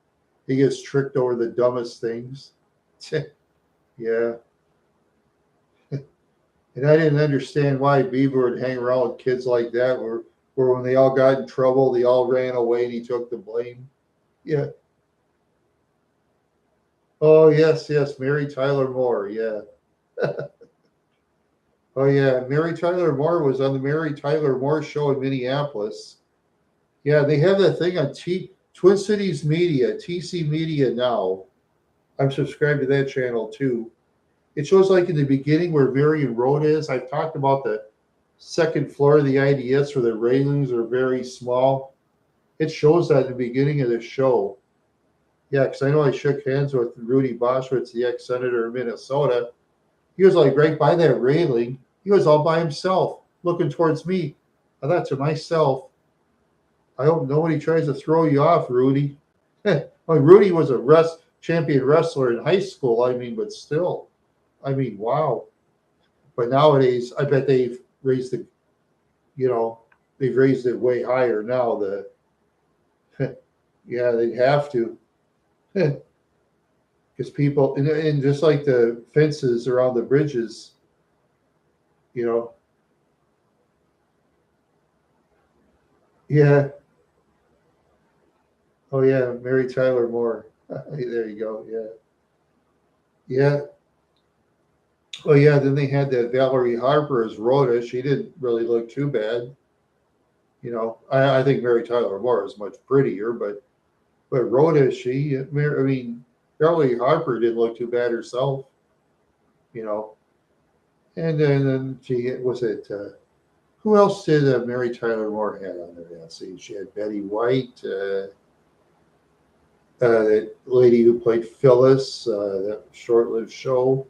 he gets tricked over the dumbest things. Yeah. And I didn't understand why Beaver would hang around with kids like that, where when they all got in trouble, they all ran away and he took the blame. Yeah. Oh, yes, yes. Mary Tyler Moore. Yeah. Oh, yeah. Mary Tyler Moore was on the Mary Tyler Moore show in Minneapolis. Yeah, they have that thing on Twin Cities Media, TC Media now. I'm subscribed to that channel too. It shows like in the beginning where Marion Road is. I've talked about the second floor of the IDS where the railings are very small. It shows that in the beginning of the show. Yeah, because I know I shook hands with Rudy Boschwitz, the ex-senator of Minnesota. He was like right by that railing. He was all by himself, looking towards me. I thought to myself, I hope nobody tries to throw you off, Rudy. Well, Rudy was a champion wrestler in high school. I mean, but still, I mean, wow. But nowadays, I bet you know, they've raised it way higher now. Yeah, they'd have to, because people, and just like the fences around the bridges, you know, yeah, Oh yeah, Mary Tyler Moore. There you go. Yeah, yeah. Oh yeah. Then they had that Valerie Harper as Rhoda. She didn't really look too bad. I think Mary Tyler Moore is much prettier, but Rhoda, I mean, Valerie Harper didn't look too bad herself. You know, and then she was it. Who else did Mary Tyler Moore had on there? Yeah, see, she had Betty White, that lady who played Phyllis, that short-lived show.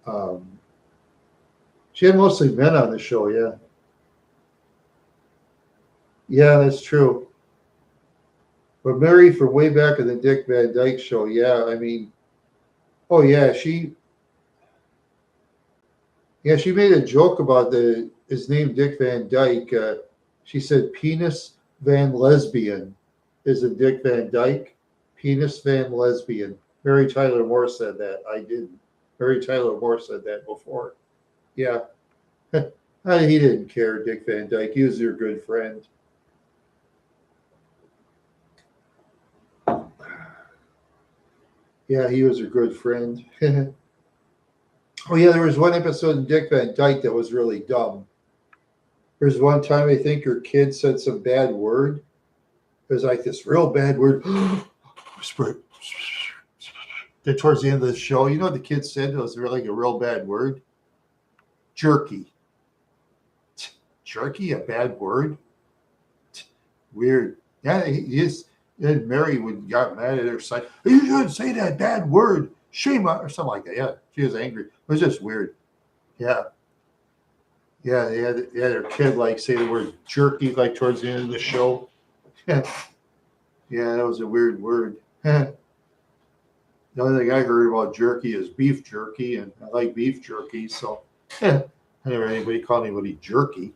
Um, she had mostly men on the show. Yeah, yeah, that's true. But Mary from way back in the Dick Van Dyke Show. Yeah, I mean, oh yeah, she made a joke about his name Dick Van Dyke. She said penis Van Lesbian is a Dick Van Dyke. Penis Van Lesbian. Mary Tyler Moore said that. I didn't. Mary Tyler Moore said that before. Yeah. He didn't care, Dick Van Dyke. He was your good friend. Yeah, he was a good friend. Oh yeah, there was one episode in Dick Van Dyke that was really dumb. There's one time I think her kid said some bad word. It was like this real bad word. Then towards the end of the show, you know what the kid said? It was really like a real bad word. Jerky. Jerky, a bad word? Weird. Yeah, and Mary would got mad at her side. You shouldn't say that bad word. Shame on, or something like that. Yeah, she was angry. It was just weird. Yeah. Yeah, they had their kid like say the word jerky like towards the end of the show. Yeah, that was a weird word. The only thing I heard about jerky is beef jerky, and I like beef jerky, so I never heard anybody call anybody jerky.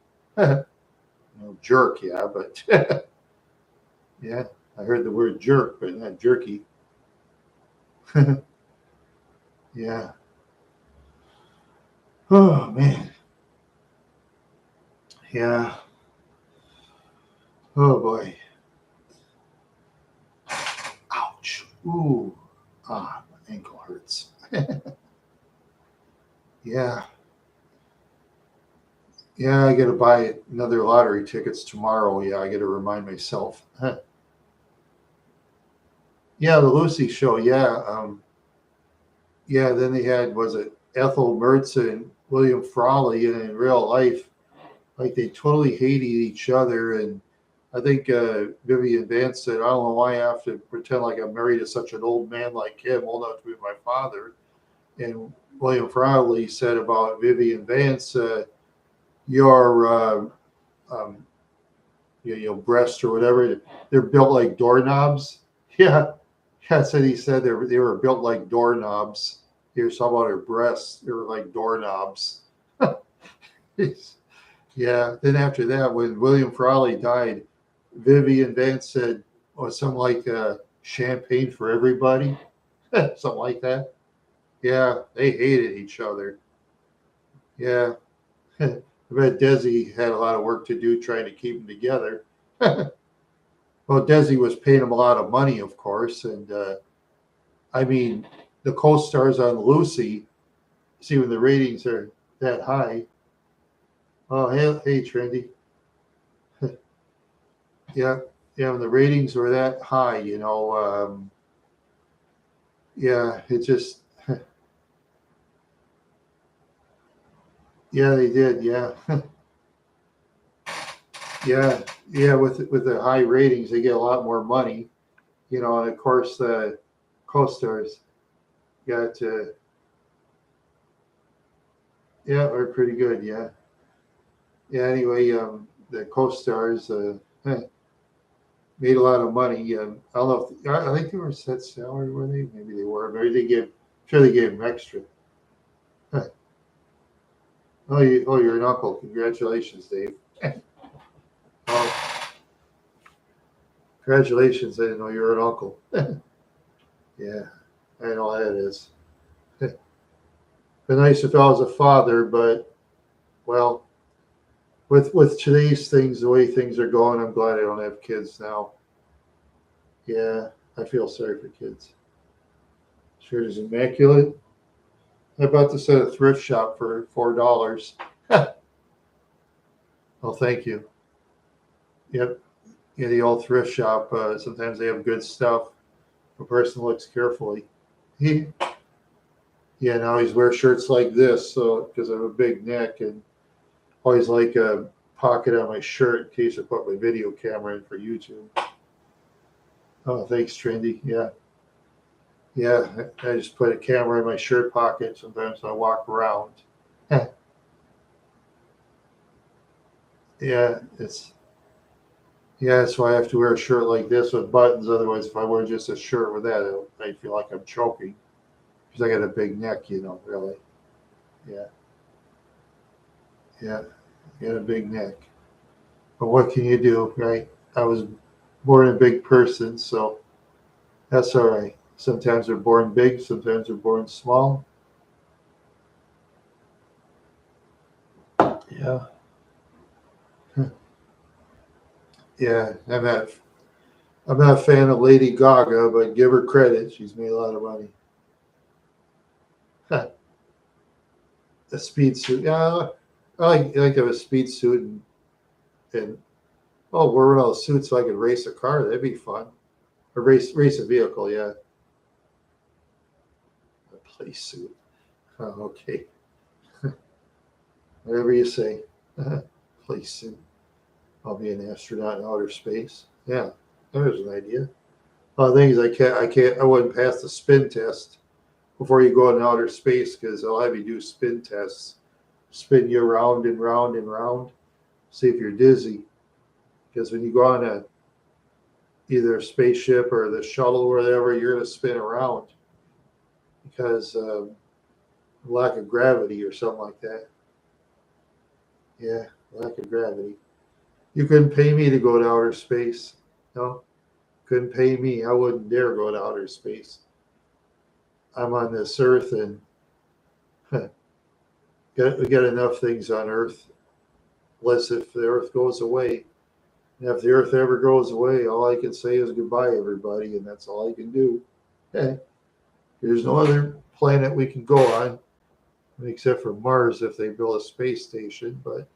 Jerk, yeah, but yeah, I heard the word jerk, but not jerky. Yeah. Oh man. Yeah. Oh boy. Ouch. Ooh. Ah, my ankle hurts. Yeah. Yeah, I got to buy another lottery tickets tomorrow. Yeah, I got to remind myself. Yeah, the Lucy show. Yeah. Yeah, then they had, was it Ethel Mertz and William Frawley, and in real life, like they totally hated each other. And I think Vivian Vance said, I don't know why I have to pretend like I'm married to such an old man like him, old enough to be my father. And William Frawley said about Vivian Vance, your um, breasts or whatever, they're built like doorknobs. Yeah, that's what he said. They were built like doorknobs. He was talking about her breasts. They were like doorknobs. Yeah. Then after that, when William Frawley died, Vivian Vance said, "Oh, something like champagne for everybody," something like that. Yeah, they hated each other. Yeah. I bet Desi had a lot of work to do trying to keep them together. Well, Desi was paying him a lot of money, of course, and I mean, the co-stars on Lucy. See, when the ratings are that high. Oh, hey, Trendy. Yeah, yeah. When the ratings were that high, yeah, it just, yeah, they did. Yeah, yeah, yeah. With the high ratings, they get a lot more money, and of course the co-stars got, yeah, are pretty good. Yeah, yeah. Anyway, the co-stars made a lot of money. I don't know if I think they were set salary, were they? Maybe they were. Maybe they gave. Sure, they gave them extra. Huh. You're an uncle. Congratulations, Dave. Oh, congratulations. I didn't know you were an uncle. Yeah, I know how it is. It'd be nice if I was a father, but well, with today's things, the way things are going, I'm glad I don't have kids now. Yeah, I feel sorry for kids. Shirt is immaculate. I bought this at a thrift shop for $4. Oh, thank you. Yep. Yeah, the old thrift shop. Sometimes they have good stuff. A person looks carefully. He, yeah, now he's wear shirts like this, so because I have a big neck and always like a pocket on my shirt in case I put my video camera in for YouTube. Oh, thanks, Trendy. Yeah, yeah. I just put a camera in my shirt pocket. Sometimes I walk around. Yeah, it's yeah. That's why I have to wear a shirt like this with buttons. Otherwise, if I wear just a shirt with that, I feel like I'm choking because I got a big neck. Really. Yeah, yeah. I got a big neck. But what can you do, right? I was born a big person, so that's all right. Sometimes they're born big, sometimes they're born small. Yeah, yeah. I'm not a fan of Lady Gaga, but give her credit. She's made a lot of money. A speed suit. Yeah, I like to have a speed suit and wear one of those suits so I could race a car. That'd be fun. Or race a vehicle. Yeah, a play suit. Oh, okay, whatever you say. Play suit. I'll be an astronaut in outer space. Yeah, there's an idea. The thing is, I wouldn't pass the spin test before you go into outer space because they'll have you do spin tests, spin you round and round and round, see if you're dizzy. Because when you go on either a spaceship or the shuttle or whatever, you're going to spin around because lack of gravity or something like that. Yeah, lack of gravity. You couldn't pay me to go to outer space. No, couldn't pay me. I wouldn't dare go to outer space. I'm on this earth and we got enough things on earth. Unless if the earth goes away. And if the earth ever goes away, all I can say is goodbye, everybody, and that's all I can do. Hey, there's no other planet we can go on except for Mars if they build a space station, but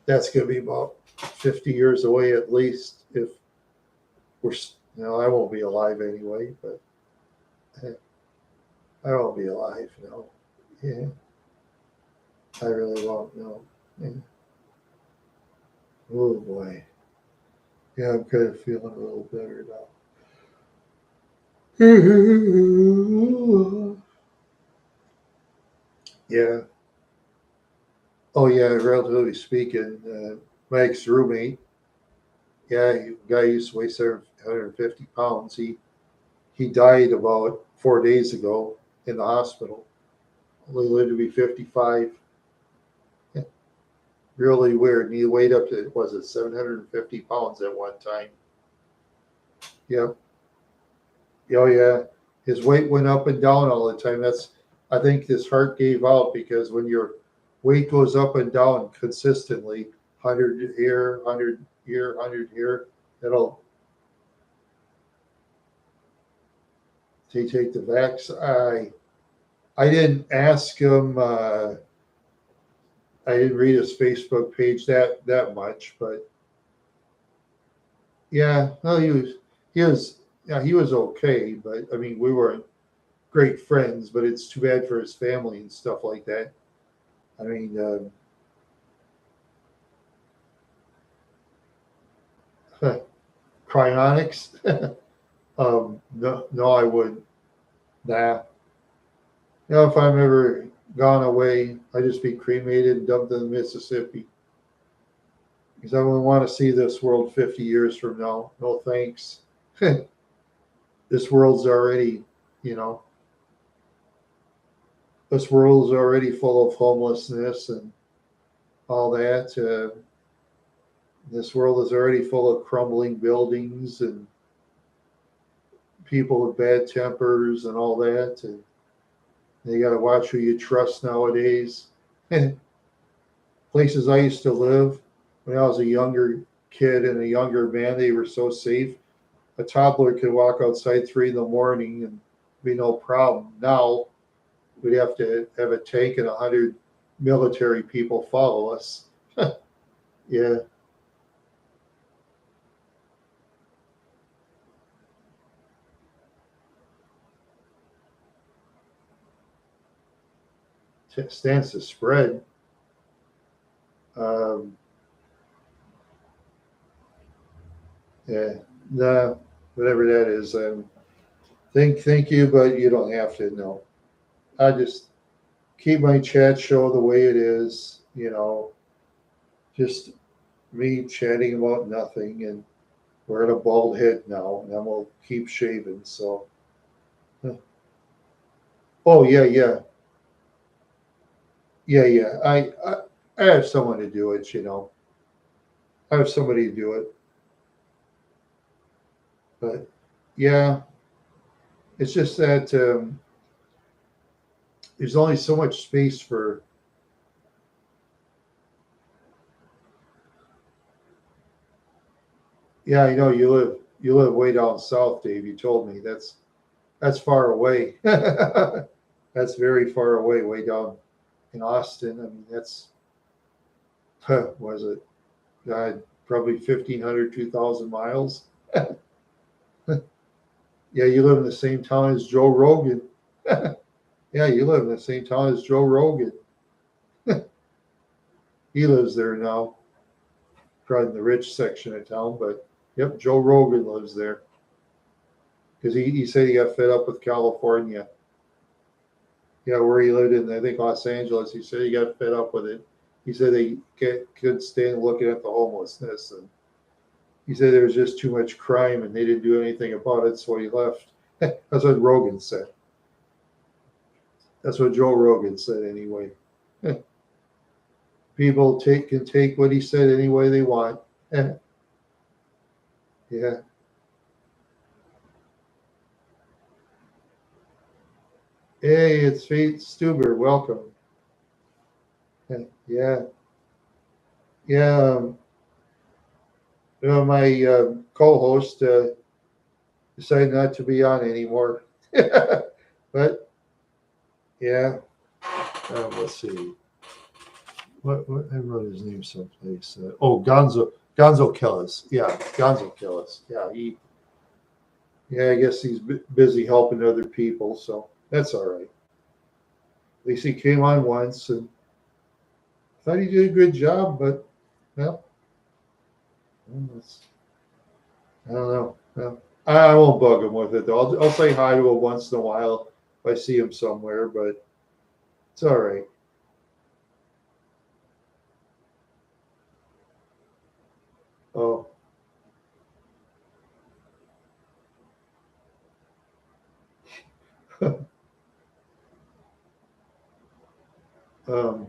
that's going to be about 50 years away at least. If we're, I won't be alive anyway, but I won't be alive. No, yeah, I really won't. No. Yeah. Oh boy. Yeah, I'm kind of feeling a little better now. Yeah. Oh, yeah. Relatively speaking, my ex roommate, yeah, guy used to weigh 750 pounds. He died about 4 days ago in the hospital. Only lived to be 55. Yeah, really weird. And he weighed up to, was it 750 pounds at one time? Yep. Oh yeah, his weight went up and down all the time. I think his heart gave out because when your weight goes up and down consistently, 100 here, 100 here, 100 here, it'll they take the vax. I didn't ask him. I didn't read his Facebook page that much, but yeah, no, he was yeah, he was okay. But I mean, we weren't great friends. But it's too bad for his family and stuff like that. I mean, cryonics. No, no, I wouldn't. Nah. If I'm ever gone away, I just be cremated and dumped in the Mississippi because I wouldn't want to see this world 50 years from now. No thanks. This world's already, you know, this world's already full of homelessness and all that. This world is already full of crumbling buildings and people with bad tempers and all that. And you got to watch who you trust nowadays. Places I used to live when I was a younger kid and a younger man, they were so safe. a toddler could walk outside 3 in the morning and be no problem. Now we'd have to have a tank and 100 military people follow us. Yeah, stands to spread. Um, yeah, nah, whatever that is. Thank you, but you don't have to. No, I just keep my chat show the way it is. Just me chatting about nothing, and wearing a bald head now, and I'm gonna keep shaving. So, oh yeah, yeah, yeah. I have someone to do it. I have somebody to do it. But yeah, it's just that there's only so much space for. Yeah, I know you live way down south, Dave. You told me that's far away. That's very far away, way down in Austin. I mean, that's was it? God, probably 1,500, 2,000 miles. Yeah, you live in the same town as Joe Rogan. Yeah, you live in the same town as Joe Rogan. He lives there now, probably in the rich section of town. But yep, Joe Rogan lives there because he said he got fed up with California. Yeah, where he lived in, I think, Los Angeles. He said he got fed up with it. He said they couldn't stand looking at the homelessness, and he said there was just too much crime, and they didn't do anything about it, so he left. That's what Rogan said. That's what Joe Rogan said anyway. People can take what he said any way they want. Yeah. Hey, it's Fate Stuber. Welcome. Yeah. Yeah. My co-host decided not to be on anymore. But yeah. Let's see. What I wrote his name someplace. Gonzokillaz. Yeah, Gonzokillaz. Yeah, Yeah, I guess he's busy helping other people, so that's all right. At least he came on once, and thought he did a good job, but well, I don't know. Well, I won't bug him with it though. I'll say hi to him once in a while if I see him somewhere, but it's all right. Oh, um,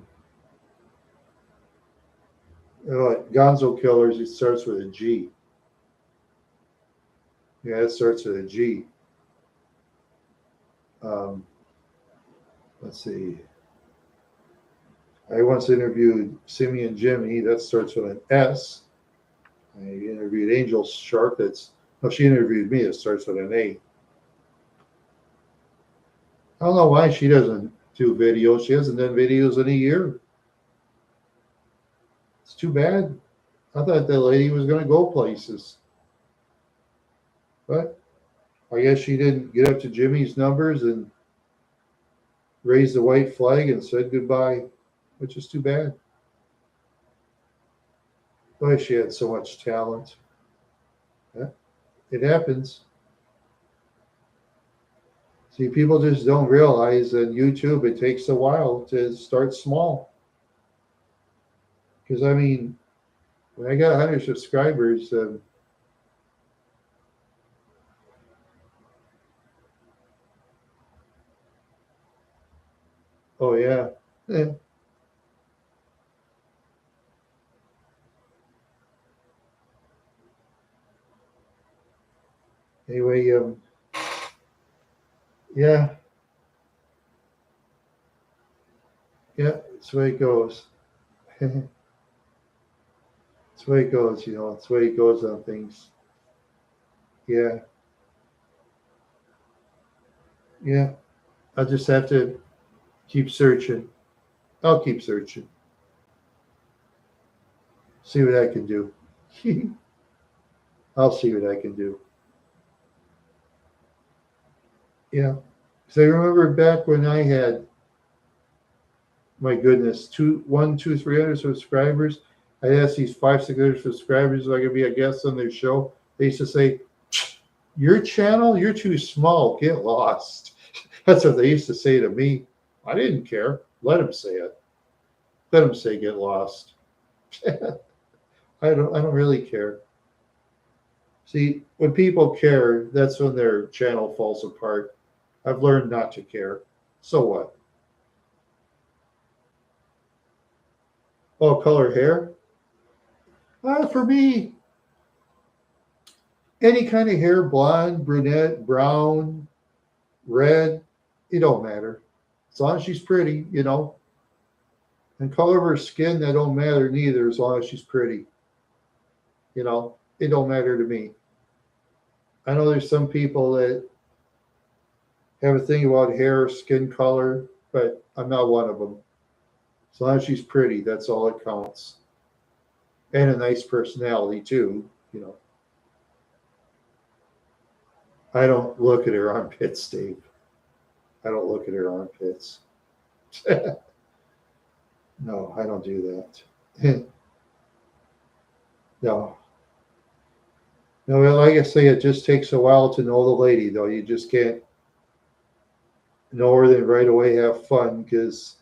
Gonzokillaz. It starts with a G. Yeah, it starts with a G. Um, let's see. I once interviewed Simeon Jimmy. That starts with an S. I interviewed Angel Sharp. No, she interviewed me. It starts with an A. I don't know why she doesn't do videos. She hasn't done videos in a year. It's too bad. I thought that lady was going to go places, but I guess she didn't get up to Jimmy's numbers and raise the white flag and said goodbye, which is too bad. Boy, she had so much talent. Yeah, it happens. See, people just don't realize that YouTube, it takes a while to start small. Because, I mean, when I got 100 subscribers, oh, yeah. Eh, anyway, yeah, yeah, that's the way it goes. That's the way it goes, That's the way it goes on things. Yeah. Yeah. I'll just have to keep searching. I'll keep searching. See what I can do. I'll see what I can do. Yeah. Because I remember back when I had, my goodness, 300 subscribers. I asked these 600 subscribers if I could be a guest on their show. They used to say, "Your channel, you're too small. Get lost." That's what they used to say to me. I didn't care. Let them say it. Let them say get lost. I don't really care. See, when people care, that's when their channel falls apart. I've learned not to care. So what? Oh, color hair? For me, any kind of hair, blonde, brunette, brown, red, it don't matter. As long as she's pretty. And color of her skin, that don't matter neither, as long as she's pretty. It don't matter to me. I know there's some people that have a thing about hair, skin color, but I'm not one of them. As long as she's pretty, that's all that counts. And a nice personality too. I don't look at her armpits, Dave. I don't look at her armpits. No, I don't do that. No. No, well, like I say, it just takes a while to know the lady, though. You just can't know her then right away have fun because,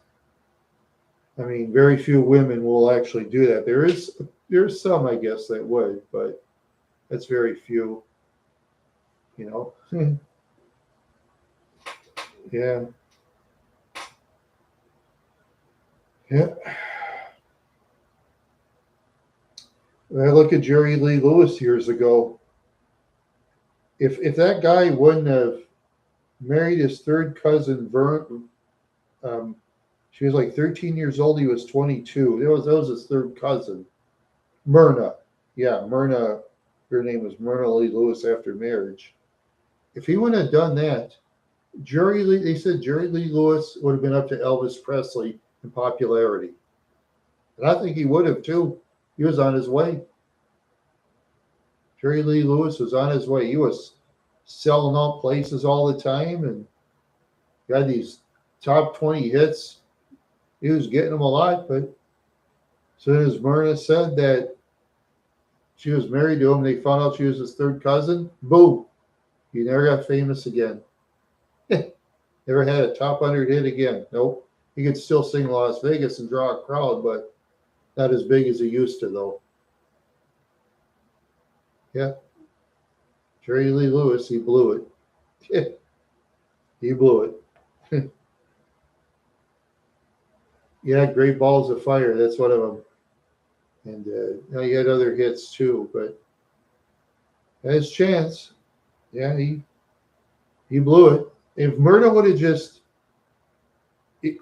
I mean, very few women will actually do that. There's some, I guess, that would, but that's very few. you know. Yeah, yeah. I look at Jerry Lee Lewis years ago. If that guy wouldn't have married his third cousin, Vern, um, she was like 13 years old. He was 22. That was his third cousin, Myrna. Yeah, Myrna. Her name was Myrna Lee Lewis after marriage. If he wouldn't have done that, Jerry Lee. They said Jerry Lee Lewis would have been up to Elvis Presley in popularity, and I think he would have too. He was on his way. Jerry Lee Lewis was on his way. He was selling out places all the time and got these top 20 hits. He was getting them a lot, but as soon as Myrna said that she was married to him, they found out she was his third cousin. Boom. He never got famous again. Never had a top 100 hit again. Nope. He could still sing Las Vegas and draw a crowd, but not as big as he used to, though. Yeah. Jerry Lee Lewis, he blew it. He blew it. Yeah, Great Balls of Fire. That's one of them. And he had other hits too, but his chance. Yeah, he blew it. If Myrna would have just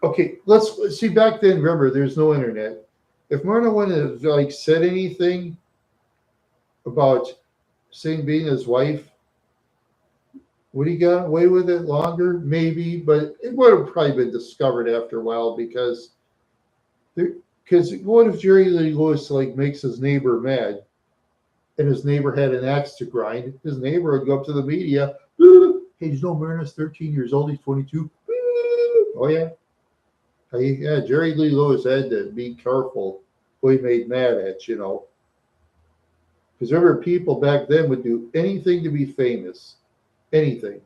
okay, let's see. Back then, remember, there's no internet. If Myrna wouldn't have like said anything about saying being his wife, would he got away with it longer? Maybe, but it would have probably been discovered after a while because what if Jerry Lee Lewis like makes his neighbor mad and his neighbor had an axe to grind? His neighbor would go up to the media. Hey, you know Myrna's 13 years old. He's 22. Oh yeah. Hey, yeah, Jerry Lee Lewis had to be careful who he made mad at. Because remember, people back then would do anything to be famous. Anything.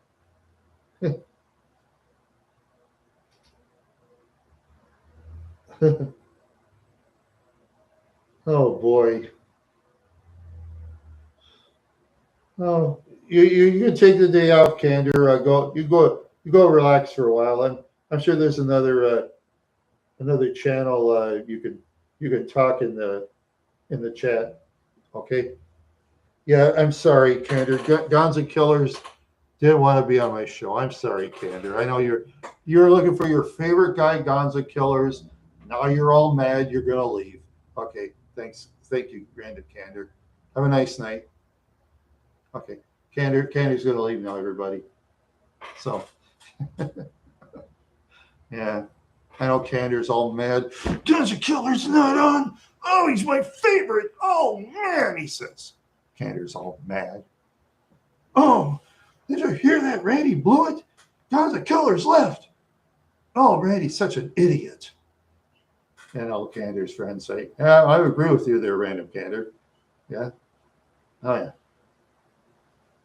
Oh boy. Oh, you can take the day off, Candor. You go relax for a while. I'm sure there's another channel you can talk in the chat. Okay. Yeah, I'm sorry, Candor. Gonzokillaz didn't want to be on my show. I'm sorry, Candor. I know you're looking for your favorite guy, Gonzokillaz. Now you're all mad. You're gonna leave. Okay. Thanks. Thank you, Brandon Candor. Have a nice night. Okay. Candy's going to leave now, everybody. So, yeah. I know Candy's all mad. Gonzokillaz not on. Oh, he's my favorite. Oh, man, he says. Candy's all mad. Oh, did you hear that? Randy blew it. Gonzokillaz left. Oh, Randy's such an idiot. And all Cander's friends say, yeah, I agree with you there, Random Cander. Yeah. Oh, yeah.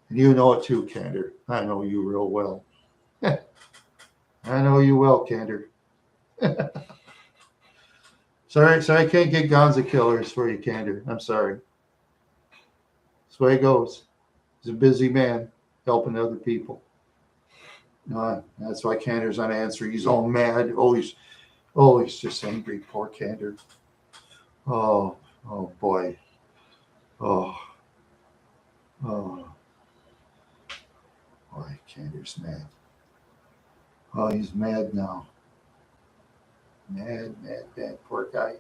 And you know it too, Cander. I know you real well. I know you well, Cander. Sorry, I can't get Gonzokillaz for you, Cander. I'm sorry. That's the way it goes. He's a busy man helping other people. That's why Cander's not answering. He's all mad. He's just angry. Poor Cander. Oh boy. Oh. Boy, Cander's mad. Oh, he's mad now. Mad. Poor guy.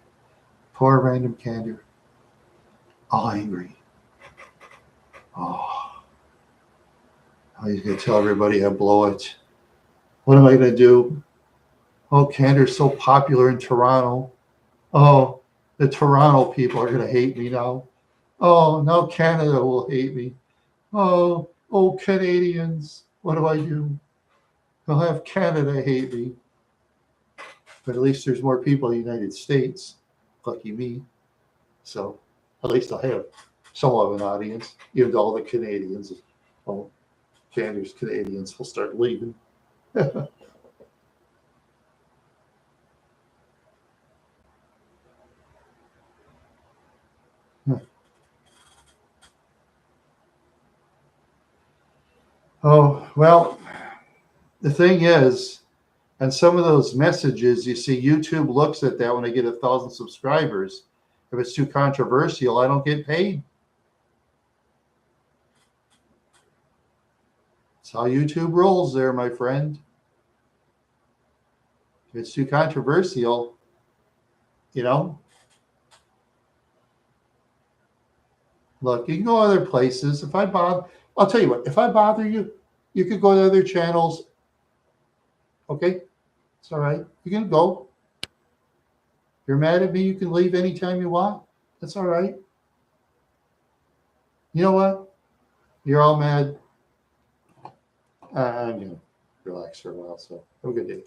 Poor Random Cander. All angry. Oh, he's going to tell everybody I blow it. What am I going to do? Oh, Cander's so popular in Toronto. Oh, the Toronto people are going to hate me now. Oh, now Canada will hate me. Oh, Canadians. What do I do? They'll have Canada hate me. But at least there's more people in the United States. Lucky me. So at least I'll have somewhat of an audience, even though all the Canadians, Cander's Canadians will start leaving. Oh, well, the thing is, and some of those messages, you see, YouTube looks at that when I get 1,000 subscribers. If it's too controversial, I don't get paid. That's how YouTube rolls there, my friend. If it's too controversial, look, you can go other places. I'll tell you what, if I bother you, you could go to other channels. Okay? It's all right. You can go. If you're mad at me, you can leave anytime you want. That's all right. You know what? You're all mad. I'm going to relax for a while, so have a good day.